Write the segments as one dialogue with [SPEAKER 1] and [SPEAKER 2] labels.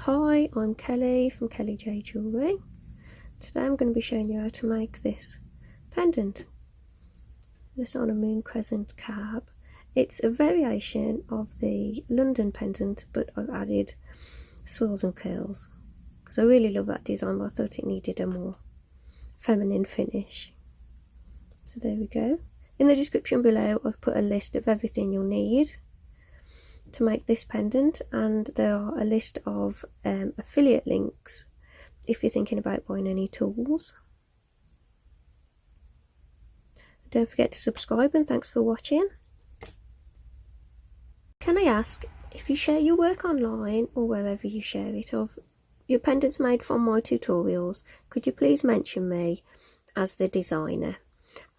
[SPEAKER 1] Hi, I'm Kelly from Kelly J Jewellery. Today I'm going to be showing you how to make this pendant. This on a moon crescent cab. It's a variation of the London pendant, but I've added swirls and curls because I really love that design, but I thought it needed a more feminine finish. So there we go. In the description below I've put a list of everything you'll need to make this pendant, and there are a list of affiliate links if you're thinking about buying any tools. Don't forget to subscribe, and thanks for watching. Can I ask, if you share your work online or wherever you share it of your pendants made from my tutorials, could you please mention me as the designer,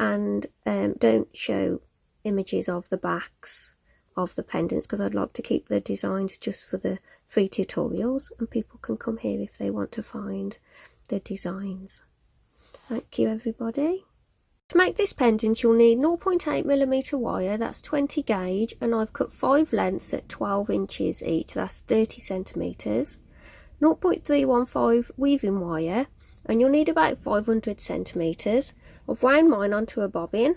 [SPEAKER 1] and don't show images of the backs of the pendants, because I'd like to keep the designs just for the free tutorials, and people can come here if they want to find the designs. Thank you everybody. To make this pendant you'll need 0.8mm wire, that's 20 gauge, and I've cut 5 lengths at 12 inches each, that's 30 centimetres. 0.315 weaving wire, and you'll need about 500 centimetres. I've wound mine onto a bobbin,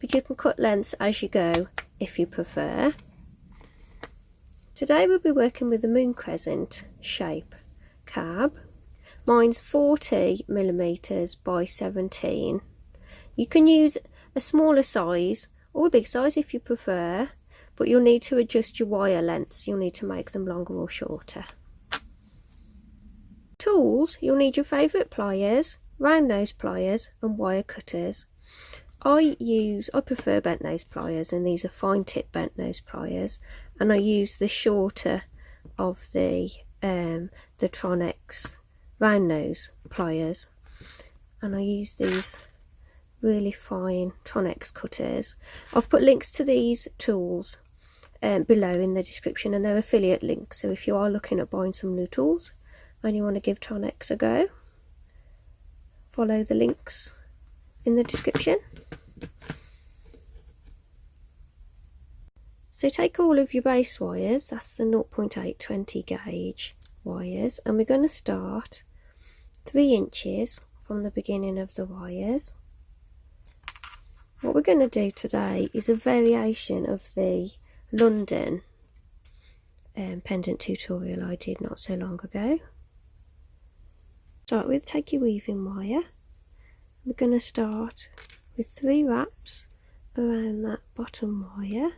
[SPEAKER 1] but you can cut lengths as you go if you prefer. Today we'll be working with the moon crescent shape cab. Mine's 40mm by 17. You can use a smaller size or a big size if you prefer, but you'll need to adjust your wire lengths. You'll need to make them longer or shorter. Tools, you'll need your favourite pliers, round nose pliers and wire cutters. I prefer bent nose pliers, and these are fine tip bent nose pliers, and I use the shorter of the Tronex round nose pliers, and I use these really fine Tronex cutters. I've put links to these tools below in the description, and they're affiliate links, so if you are looking at buying some new tools and you want to give Tronex a go, follow the links in the description. So take all of your base wires, that's the 0.820 gauge wires, and we're going to start 3 inches from the beginning of the wires. What we're going to do today is a variation of the London pendant tutorial I did not so long ago. Start with, take your weaving wire. We're going to start with 3 wraps around that bottom wire.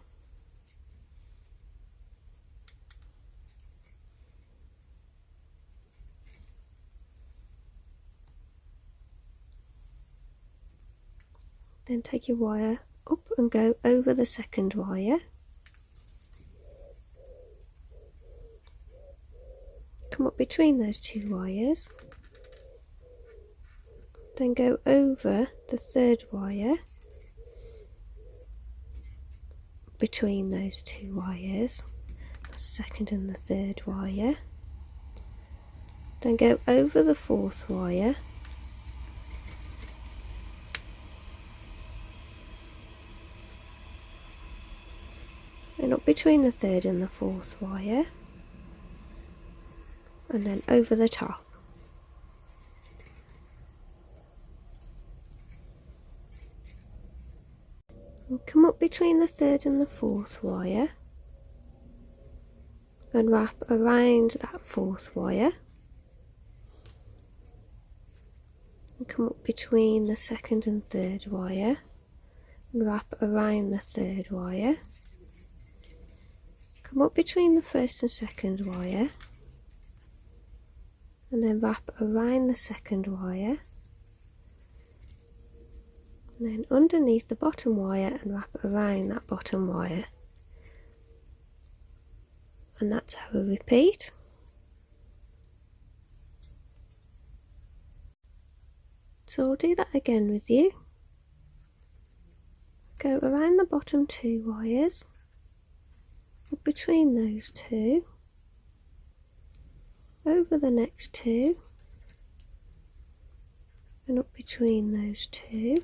[SPEAKER 1] Then take your wire up and go over the second wire. Come up between those 2 wires. Then go over the third wire between those 2 wires, the second and the third wire. Then go over the 4th wire, and up between the 3rd and the 4th wire, and then over the top. And come up between the 3rd and the 4th wire and wrap around that 4th wire, and come up between the 2nd and 3rd wire and wrap around the 3rd wire. Come up between the 1st and 2nd wire and then wrap around the 2nd wire, and then underneath the bottom wire and wrap around that bottom wire, and that's how we repeat. So I'll do that again with you. Go around the bottom 2 wires, up between those 2, over the next 2, and up between those 2,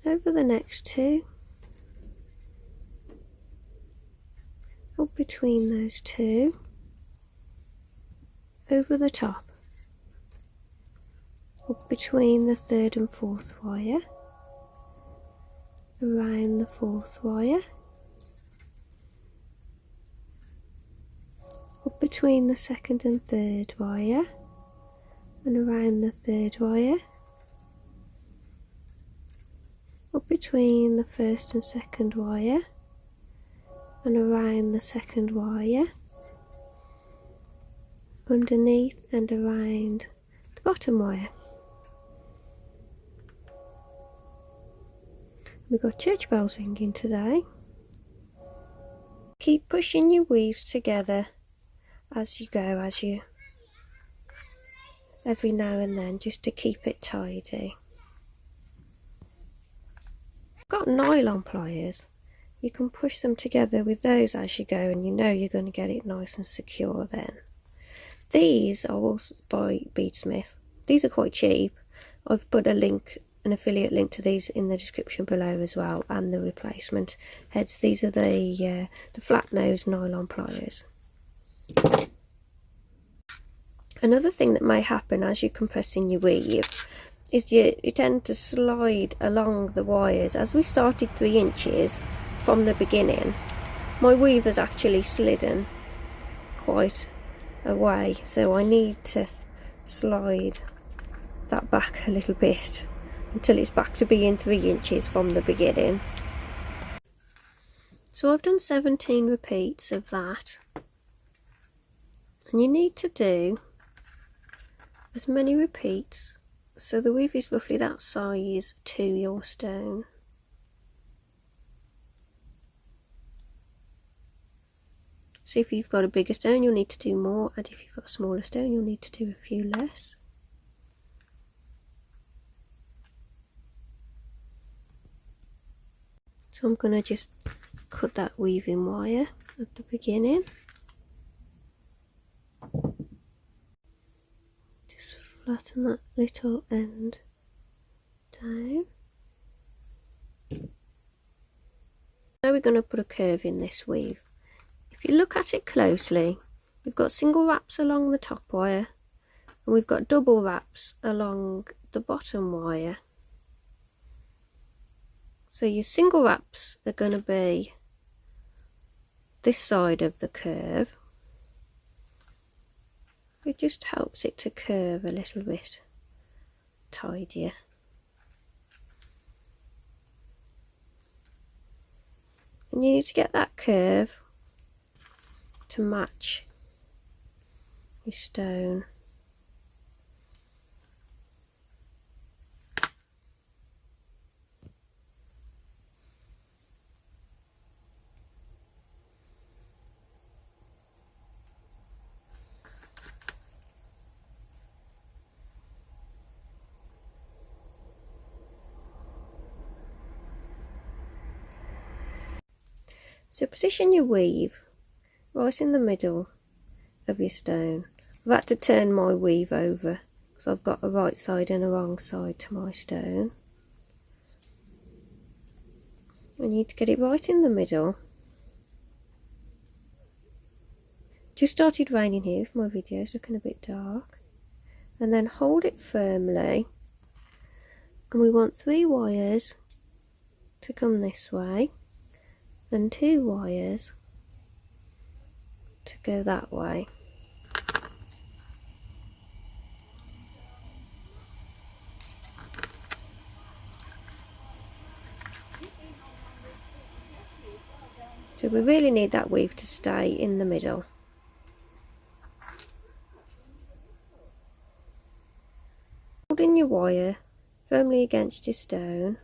[SPEAKER 1] over the next 2, up between those two, over the top, up between the third and fourth wire, around the fourth wire, up between the second and third wire, and around the third wire, up between the first and second wire, and around the second wire, underneath and around the bottom wire. We've got church bells ringing today. Keep pushing your weaves together as you go, every now and then, just to keep it tidy. I've got nylon pliers. You can push them together with those as you go, and you know you're going to get it nice and secure then. These are also by Beadsmith. These are quite cheap. I've put a link, an affiliate link to these in the description below as well, and the replacement heads. These are the flat nose nylon pliers. Another thing that may happen as you're compressing your weave is you tend to slide along the wires. As we started 3 inches from the beginning, my weave has actually slidden quite away, so I need to slide that back a little bit until it's back to being 3 inches from the beginning. So I've done 17 repeats of that, and you need to do as many repeats so the weave is roughly that size to your stone. So if you've got a bigger stone, you'll need to do more, and if you've got a smaller stone, you'll need to do a few less. So I'm going to just cut that weaving wire at the beginning. Just flatten that little end down. Now we're going to put a curve in this weave. If you look at it closely, we've got single wraps along the top wire, and we've got double wraps along the bottom wire. So your single wraps are going to be this side of the curve. It just helps it to curve a little bit tidier. And you need to get that curve to match your stone. So position your weave right in the middle of your stone. I've had to turn my weave over because I've got a right side and a wrong side to my stone. I need to get it right in the middle. Just started raining here if my video is looking a bit dark. And then hold it firmly, and we want 3 wires to come this way and 2 wires to go that way. So we really need that weave to stay in the middle. Holding your wire firmly against your stone,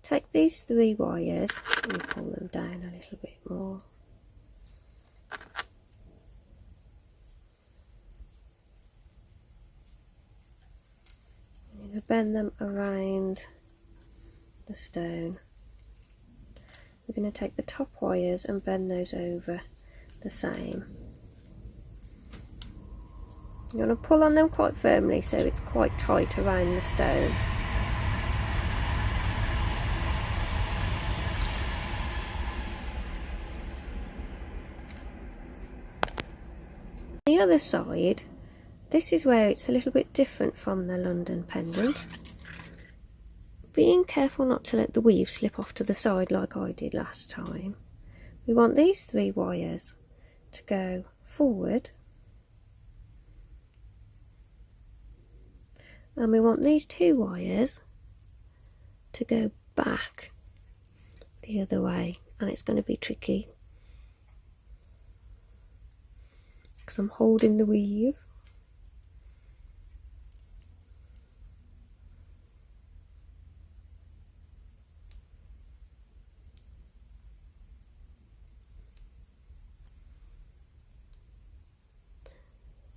[SPEAKER 1] take these 3 wires and pull them down a little bit more. I'm going to bend them around the stone. We're going to take the top wires and bend those over the same. You're going to pull on them quite firmly so it's quite tight around the stone. The other side, this is where it's a little bit different from the London pendant. Being careful not to let the weave slip off to the side like I did last time. We want these 3 wires to go forward, and we want these 2 wires to go back the other way, and it's going to be tricky because I'm holding the weave.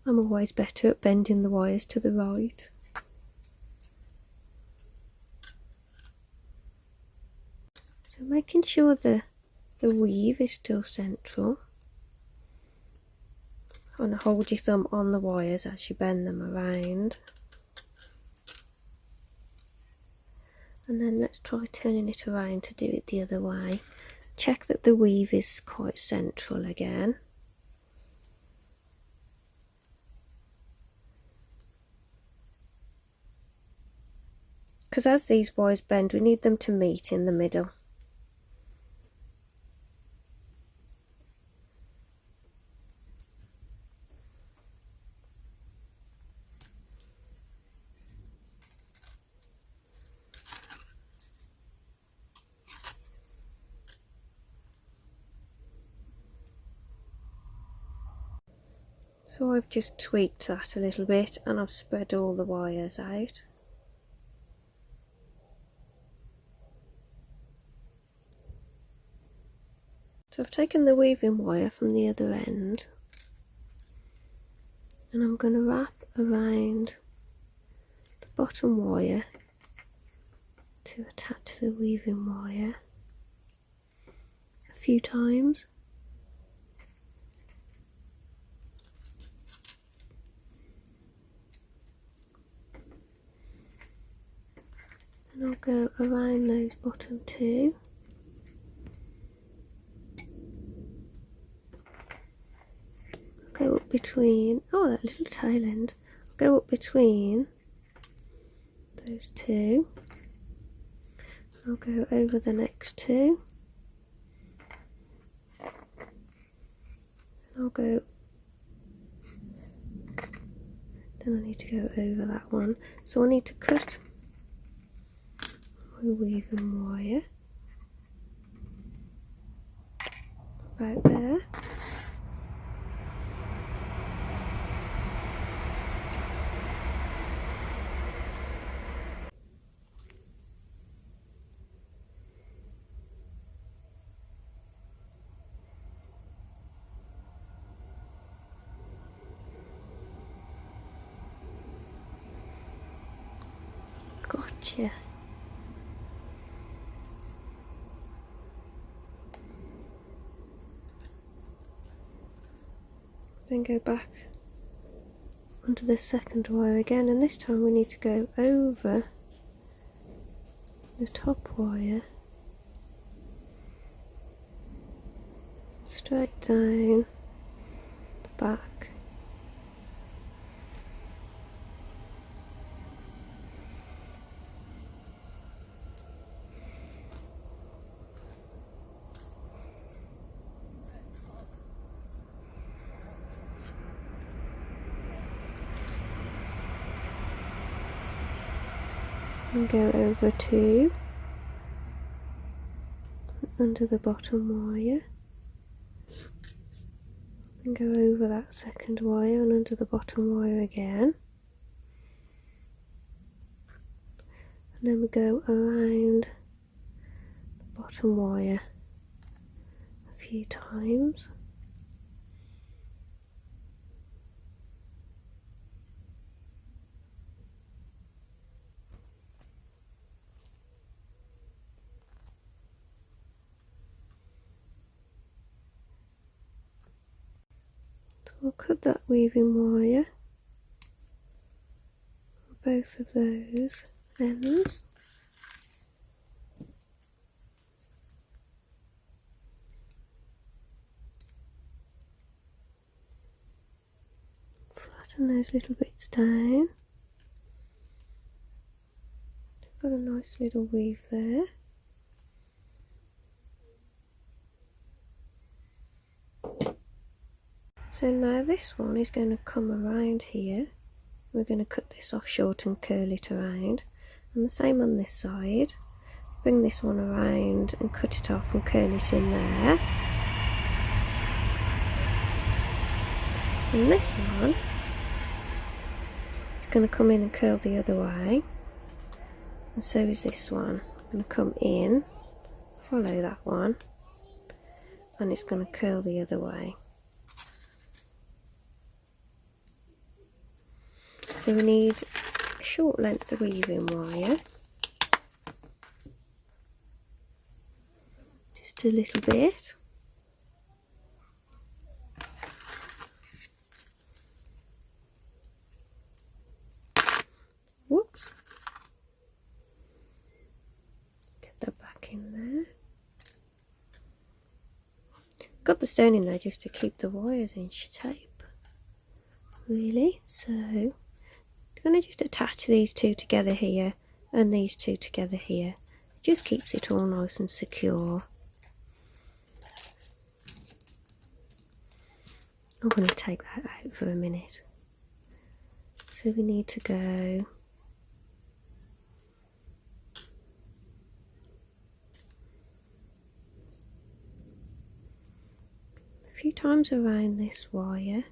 [SPEAKER 1] I'm always better at bending the wires to the right. So making sure the weave is still central. And hold your thumb on the wires as you bend them around. And then let's try turning it around to do it the other way. Check that the weave is quite central again. Because as these wires bend, we need them to meet in the middle. So I've just tweaked that a little bit and I've spread all the wires out. So I've taken the weaving wire from the other end and I'm going to wrap around the bottom wire to attach the weaving wire a few times. And I'll go around those bottom 2. Go up between, oh, that little tail end. I'll go up between those 2. I'll go over the next 2. I'll go, then I need to go over that one. So I need to cut my weaving wire about there. Gotcha. Then go back onto the second wire again, and this time we need to go over the top wire, straight down the back. And go over 2 under the bottom wire, and go over that second wire and under the bottom wire again, and then we go around the bottom wire a few times. I'll cut that weaving wire on both of those ends. and those little bits down. Got a nice little weave there. So now this one is going to come around here. We're going to cut this off short and curl it around, and the same on this side. Bring this one around and cut it off and curl it in there. And this one is going to come in and curl the other way, and so is this one. Going to come in, follow that one, and it's going to curl the other way. So we need a short length of weaving wire, just a little bit. Whoops. Get that back in there. Got the stone in there just to keep the wires in shape, really. So I'm going to just attach these two together here and these two together here. It just keeps it all nice and secure. I'm going to take that out for a minute. So we need to go a few times around this wire.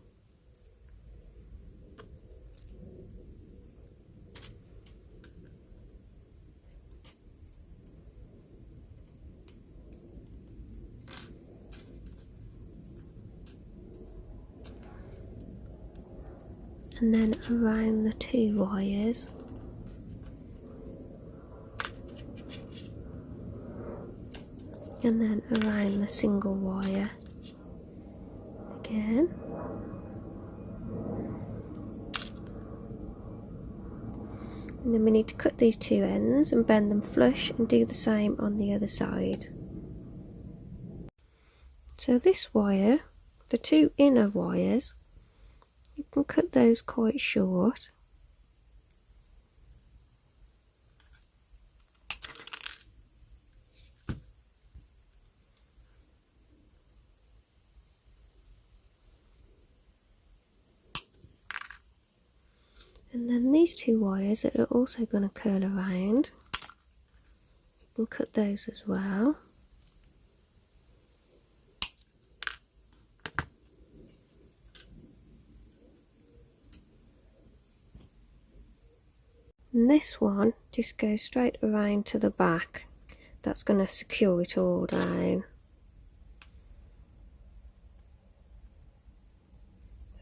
[SPEAKER 1] And then around the two wires. And then around the single wire again. And then we need to cut these two ends and bend them flush and do the same on the other side. So this wire, the two inner wires, you can cut those quite short. And then these two wires that are also going to curl around, you can cut those as well. And this one just goes straight around to the back. That's going to secure it all down.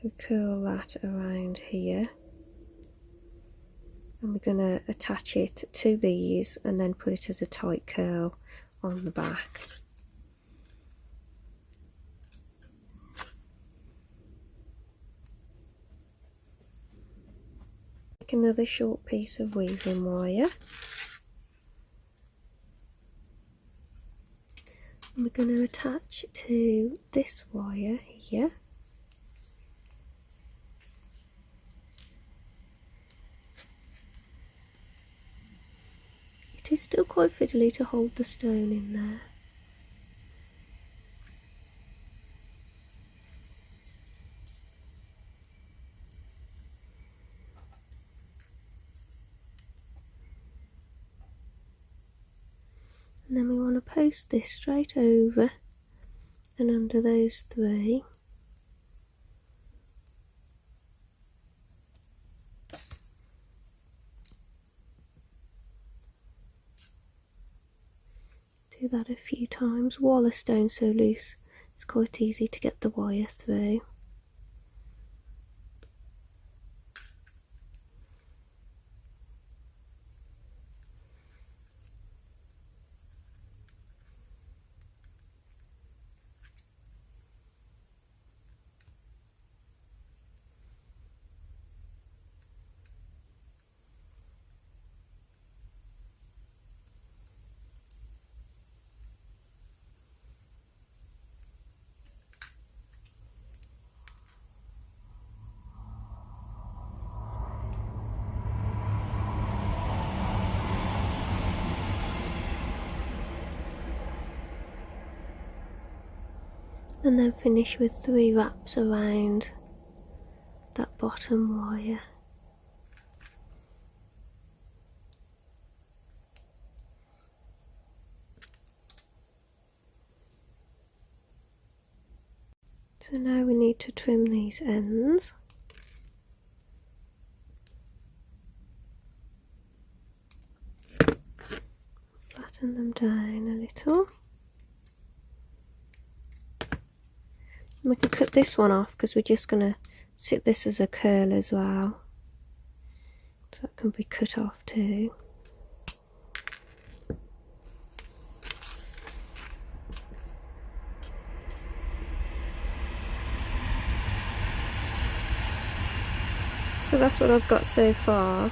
[SPEAKER 1] So curl that around here. And we're going to attach it to these and then put it as a tight curl on the back. Take another short piece of weaving wire. And we're going to attach it to this wire here. It is still quite fiddly to hold the stone in there. And then we want to post this straight over and under those three. Do that a few times. While the stone's so loose, it's quite easy to get the wire through. And then finish with 3 wraps around that bottom wire. So now we need to trim these ends. Flatten them down a little. And we can cut this one off because we're just going to sit this as a curl as well. So that can be cut off too. So that's what I've got so far.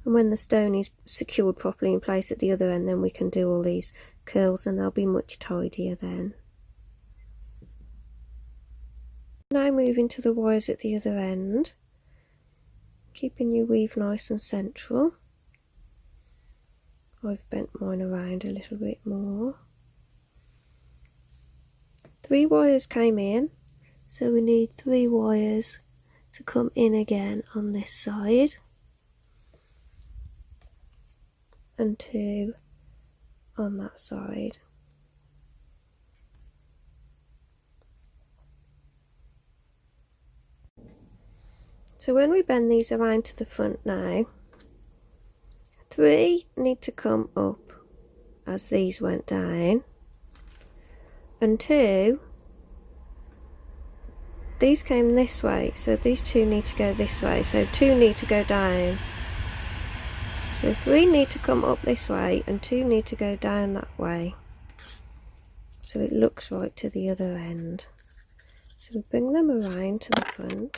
[SPEAKER 1] And when the stone is secured properly in place at the other end, then we can do all these curls and they'll be much tidier then. Now moving to the wires at the other end, keeping your weave nice and central. I've bent mine around a little bit more. 3 wires came in, so we need 3 wires to come in again on this side, and 2 on that side. So when we bend these around to the front now, 3 need to come up as these went down, and 2, these came this way, so these 2 need to go this way, so 2 need to go down. So 3 need to come up this way and 2 need to go down that way, so it looks right to the other end. So we bring them around to the front,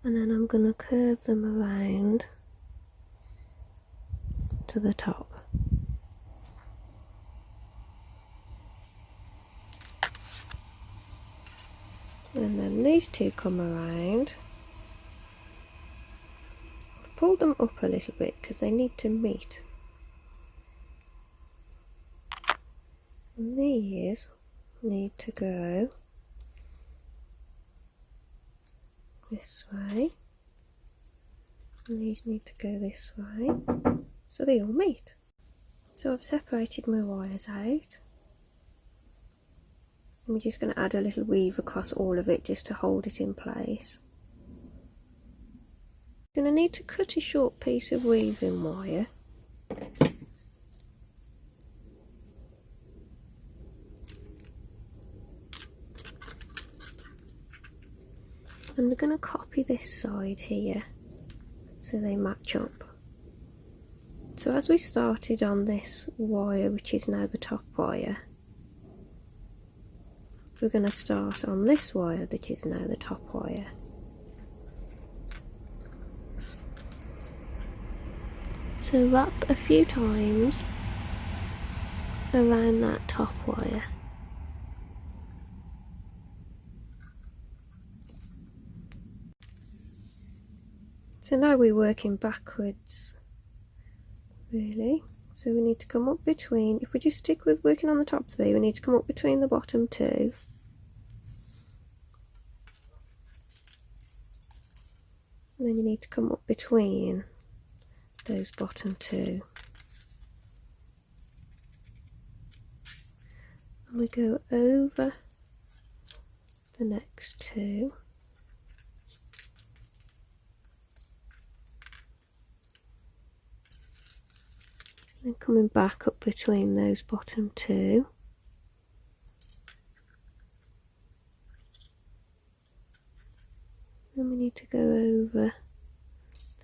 [SPEAKER 1] and then I'm going to curve them around to the top. And then these 2 come around. I've pulled them up a little bit because they need to meet. And these need to go this way, and these need to go this way, so they all meet. So I've separated my wires out. I'm just going to add a little weave across all of it just to hold it in place. I'm going to need to cut a short piece of weaving wire. And we're going to copy this side here so they match up. So as we started on this wire, which is now the top wire, we're going to start on this wire that is now the top wire. So wrap a few times around that top wire. So now we're working backwards, really. So we need to come up between, if we just stick with working on the top 3, we need to come up between the bottom 2. And then you need to come up between those bottom 2. And we go over the next 2. And coming back up between those bottom 2. Then we need to go over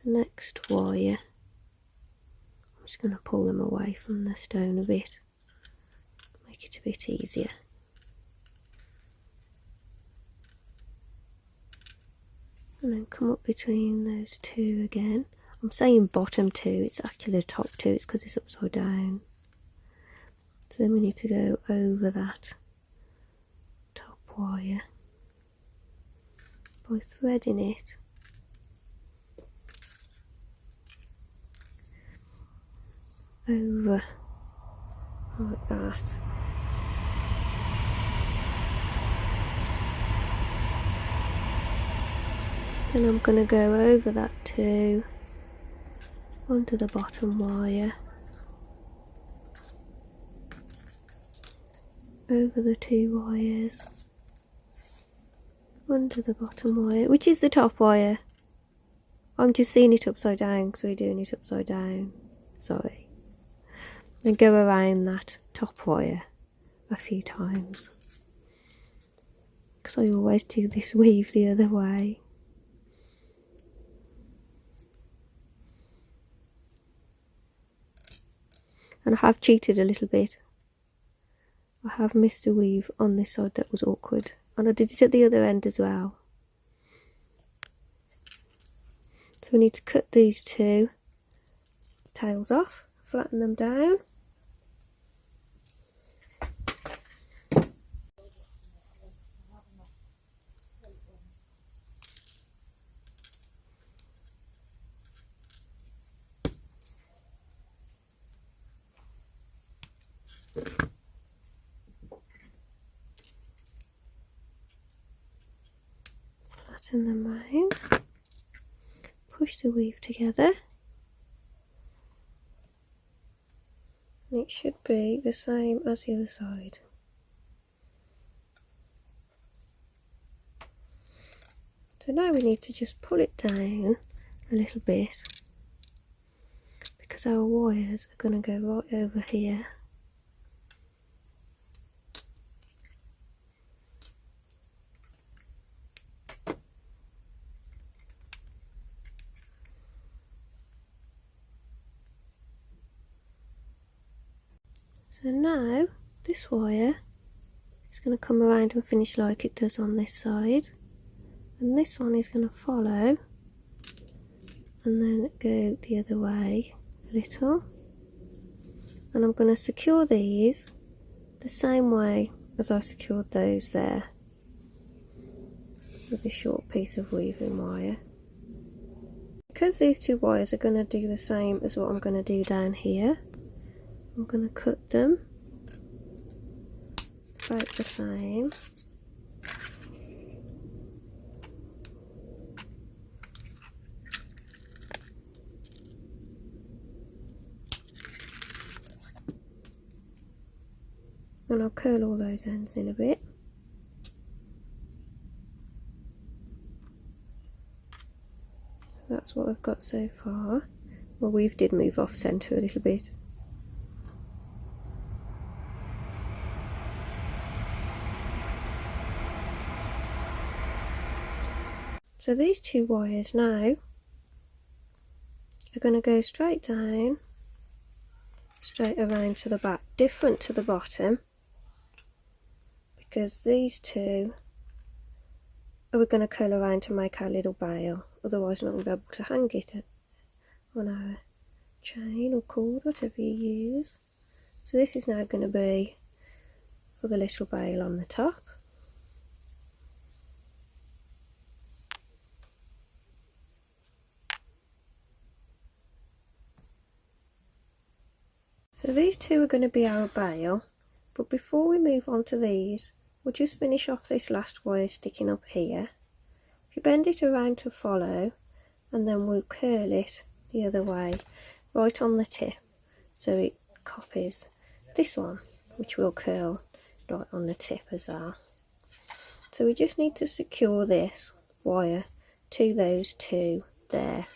[SPEAKER 1] the next wire. I'm just going to pull them away from the stone a bit, make it a bit easier. And then come up between those 2 again. I'm saying bottom 2, it's actually the top 2, it's because it's upside down. So then we need to go over that top wire by threading it over like that. Then I'm going to go over that too, onto the bottom wire, over the 2 wires, onto the bottom wire, which is the top wire. I'm just seeing it upside down because we're doing it upside down, sorry. Then go around that top wire a few times, because I always do this weave the other way. And I have cheated a little bit. I have missed a weave on this side that was awkward, and I did it at the other end as well. So we need to cut these 2 tails off, flatten them down. Flatten them round, push the weave together, and it should be the same as the other side. So now we need to just pull it down a little bit, because our wires are going to go right over here. So now this wire is going to come around and finish like it does on this side, and this one is going to follow and then go the other way a little, and I'm going to secure these the same way as I secured those there with a short piece of weaving wire. Because these 2 wires are going to do the same as what I'm going to do down here, I'm going to cut them about the same. And I'll curl all those ends in a bit. That's what I've got so far. My weave did move off centre a little bit. So these 2 wires now are going to go straight down, straight around to the back, different to the bottom, because these 2 are going to curl around to make our little bail, otherwise we're not going to be able to hang it on our chain or cord, whatever you use. So this is now going to be for the little bail on the top. So these 2 are going to be our bail, but before we move on to these, we'll just finish off this last wire sticking up here. If you bend it around to follow, and then we'll curl it the other way, right on the tip, so it copies this one, which we'll curl right on the tip as well. So we just need to secure this wire to those 2 there.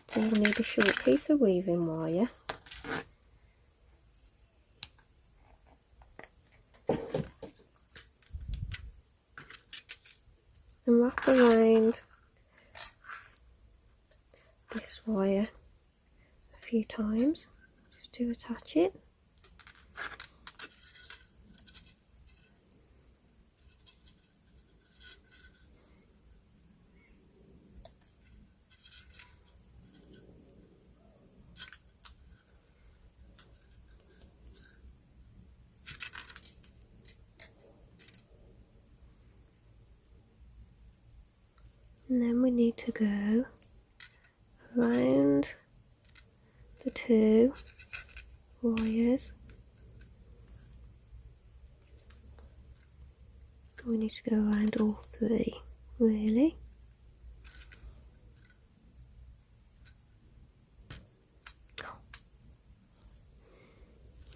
[SPEAKER 1] So you'll need a short piece of weaving wire. And wrap around this wire a few times just to attach it. And then we need to go around the 2 wires. We need to go around all 3, really.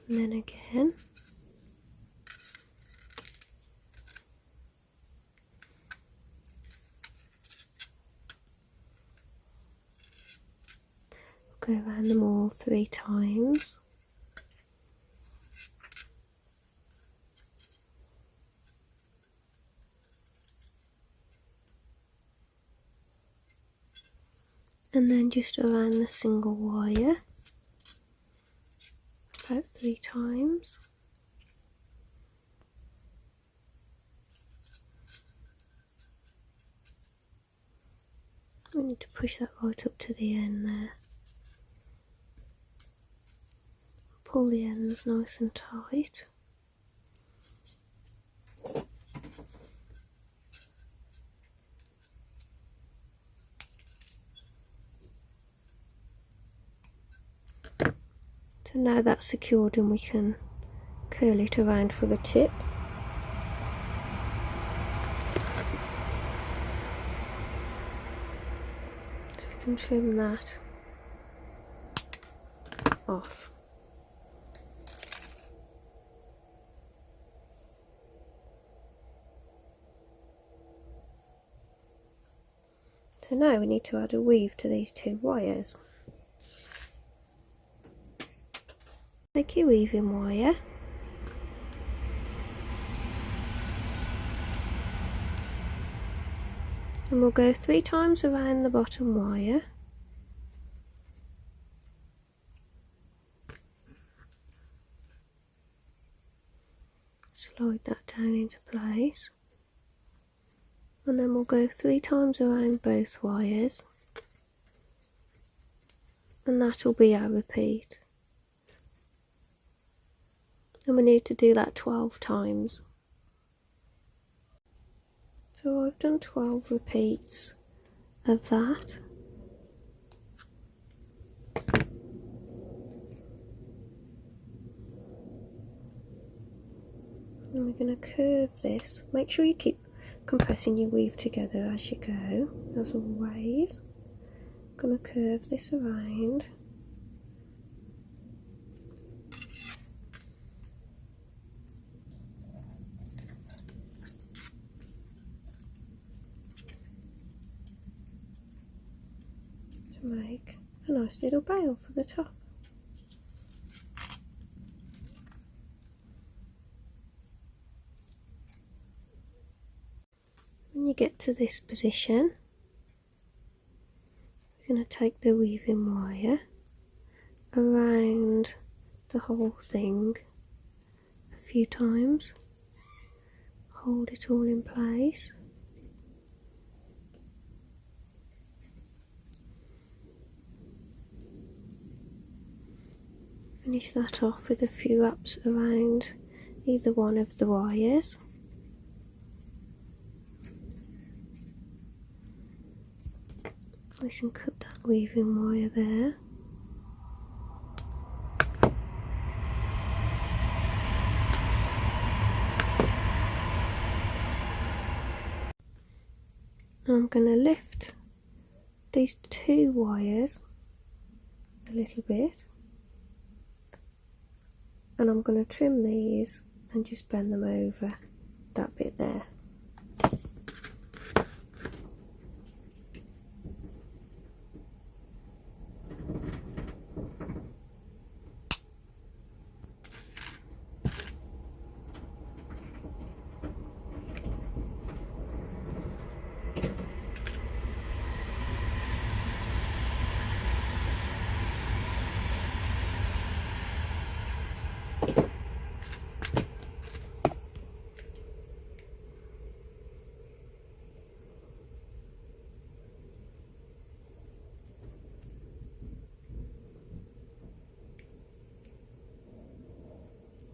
[SPEAKER 1] And then again. Go around them all 3 times. And then just around the single wire about 3 times. We need to push that right up to the end there. Pull the ends nice and tight. So now that's secured and we can curl it around for the tip. So we can trim that off. So now we need to add a weave to these 2 wires. Take your weaving wire and we'll go 3 times around the bottom wire. Slide that down into place. And then we'll go 3 times around both wires. And that'll be our repeat. And we need to do that 12 times. So I've done 12 repeats of that. And we're going to curve this. Make sure you keep compressing your weave together as you go, as always. I'm going to curve this around. To make a nice little bail for the top. When you get to this position, we're going to take the weaving wire around the whole thing a few times, hold it all in place. Finish that off with a few wraps around either one of the wires. We can cut that weaving wire there. I'm going to lift these 2 wires a little bit, and I'm going to trim these and just bend them over that bit there.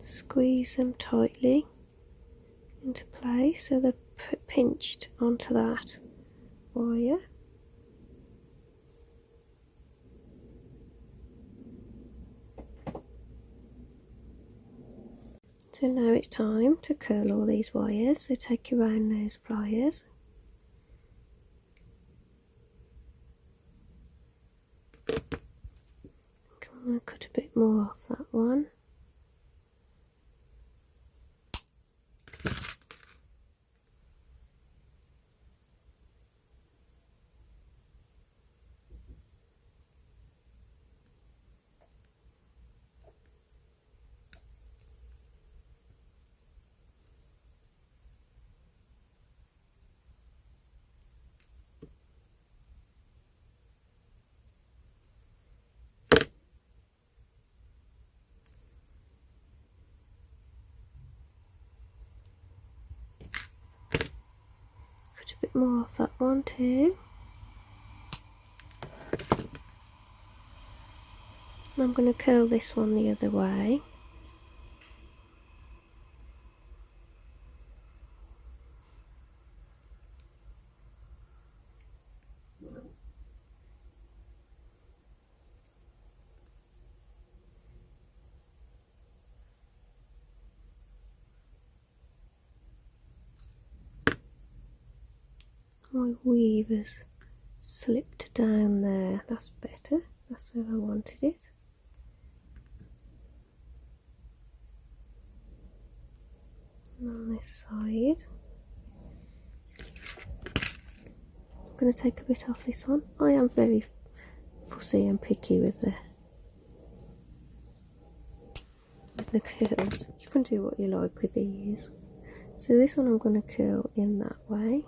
[SPEAKER 1] Squeeze them tightly into place so they're pinched onto that wire. So now it's time to curl all these wires, so take your round nose pliers. I'm going to cut a bit more off that one. Cut a bit more off that one too. And I'm going to curl this one the other way. My weaver's slipped down there, that's better, that's where I wanted it. And on this side, I'm going to take a bit off this one. I am very fussy and picky with the curls. You can do what you like with these. So this one I'm going to curl in that way.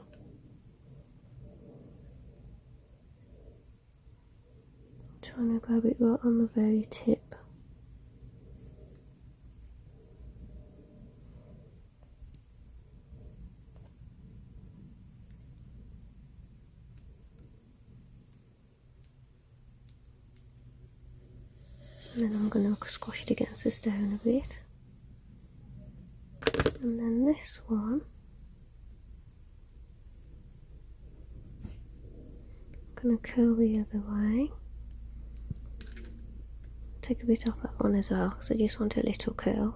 [SPEAKER 1] Trying to grab it right on the very tip. And then I'm going to squash it against the stone a bit. And then this one, I'm going to curl the other way. Take a bit off that one as well, because I just want a little curl.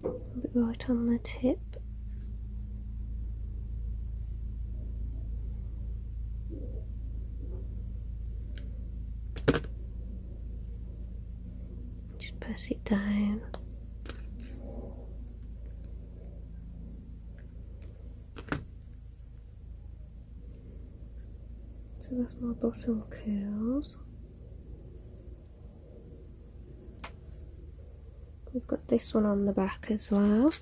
[SPEAKER 1] A bit right on the tip. Just press it down. So that's my bottom curls. We've got this one on the back as well.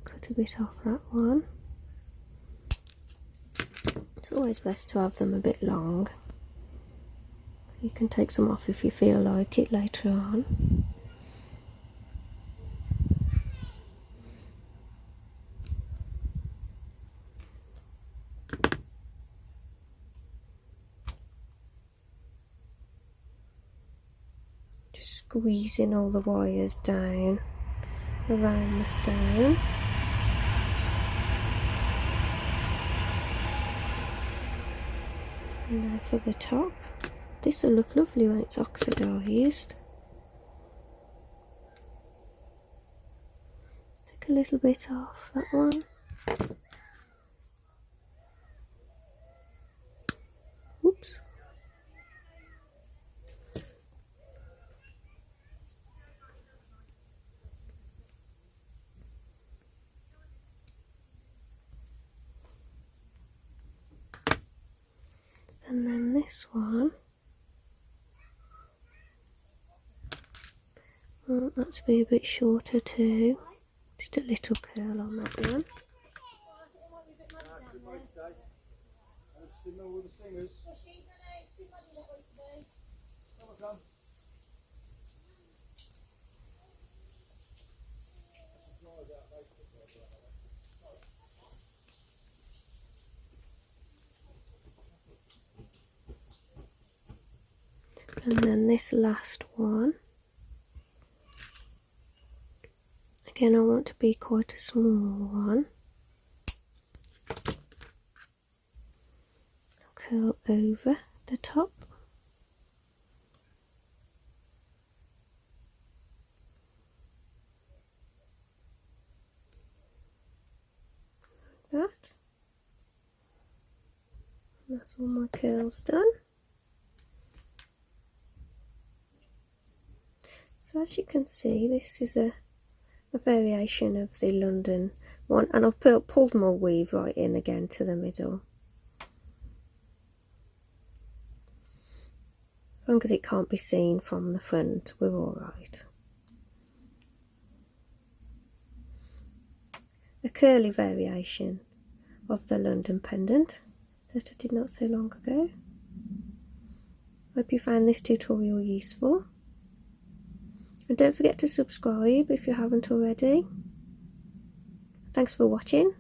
[SPEAKER 1] Cut a bit off that one. It's always best to have them a bit long. You can take some off if you feel like it later on. Squeezing all the wires down around the stone. And now for the top. This will look lovely when it's oxidised. Take a little bit off that one. Oops. And then this one, I want that to be a bit shorter too, just a little curl on that one. And then this last one, again I want to be quite a small one, curl over the top. Like that. And that's all my curls done. So as you can see, this is a variation of the London one, and I've pulled my weave right in again to the middle. As long as it can't be seen from the front, we're alright. A curly variation of the London pendant that I did not so long ago. Hope you found this tutorial useful. And don't forget to subscribe if you haven't already. Thanks for watching.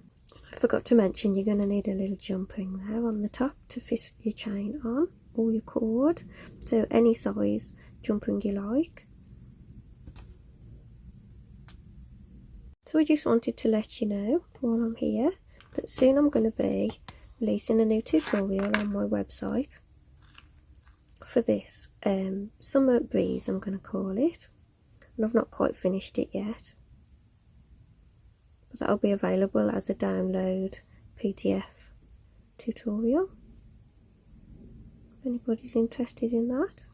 [SPEAKER 1] I forgot to mention you're going to need a little jump ring there on the top to fit your chain on, or your cord. So any size jump ring you like. So I just wanted to let you know while I'm here that soon I'm going to be releasing a new tutorial on my website for this summer breeze, I'm going to call it. And I've not quite finished it yet, but that'll be available as a download PDF tutorial if anybody's interested in that.